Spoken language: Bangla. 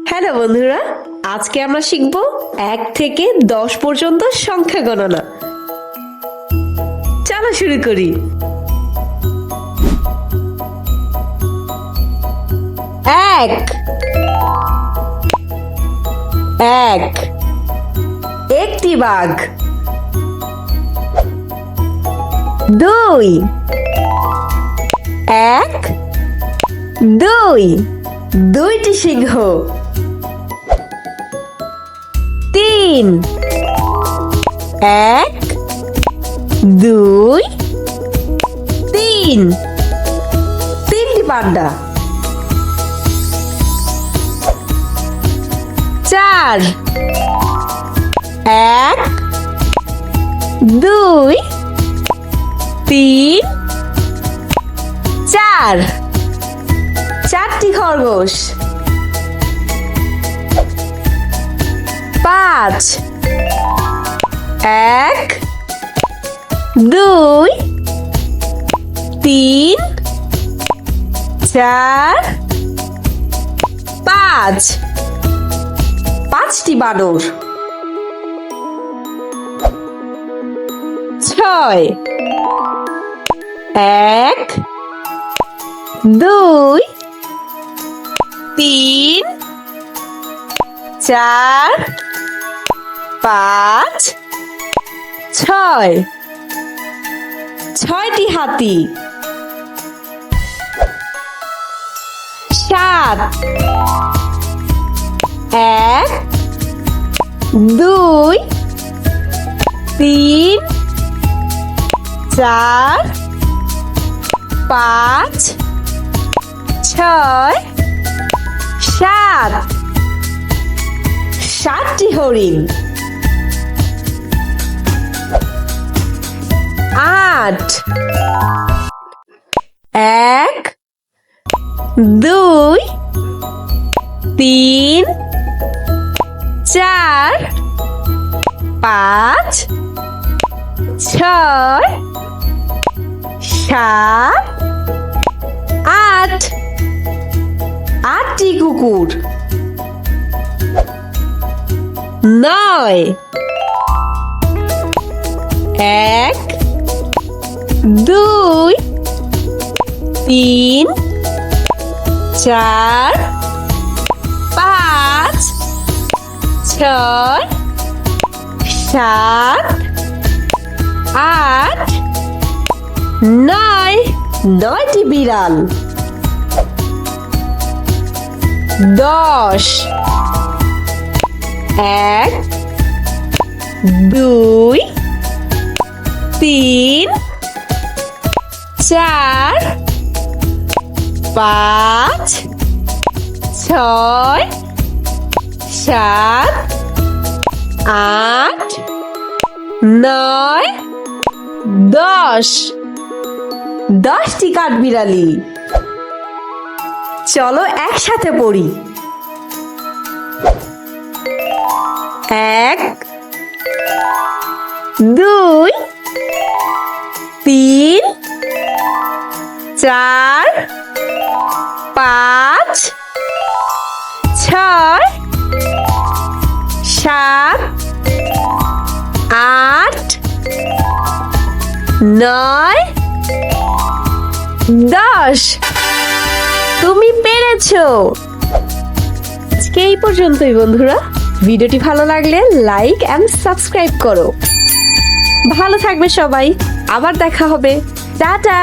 হ্যালো বন্ধুরা, আজকে আমরা শিখব 1 থেকে 10 পর্যন্ত সংখ্যা গণনা। চলো শুরু করি। 1 1 একটি বাঘ। 2 1 2 দুইটি সিংহ। 3 1 2 3 তিনটি পান্ডা। 4 1 2 3 4 চারটি খরগোশ। 5 1 2 3 4 5 পাঁচটি বানর। 6 1 2 3 4 5 6 ছয়টি হাতি। 7 1 2 3 4 5 6 7 সাতটি হরিণ। 8 1 2 3 4 5 6 7 8 আটটি কুকুর। 9 1 2 3 4 5 6 7 8 9 নয়টি বিড়াল। 10 1 2 3 4 5 6 7 8 9 10 10টি কাঠবিড়ালি। চলো একসাথে পড়ি। 1 2 3 4 5 6 7 8 9 10 তুমি পেরেছো। আজকে এই পর্যন্তই বন্ধুরা। ভিডিওটি ভালো লাগলে লাইক এন্ড সাবস্ক্রাইব করো। ভালো থাকবে সবাই, আবার দেখা হবে। টাটা।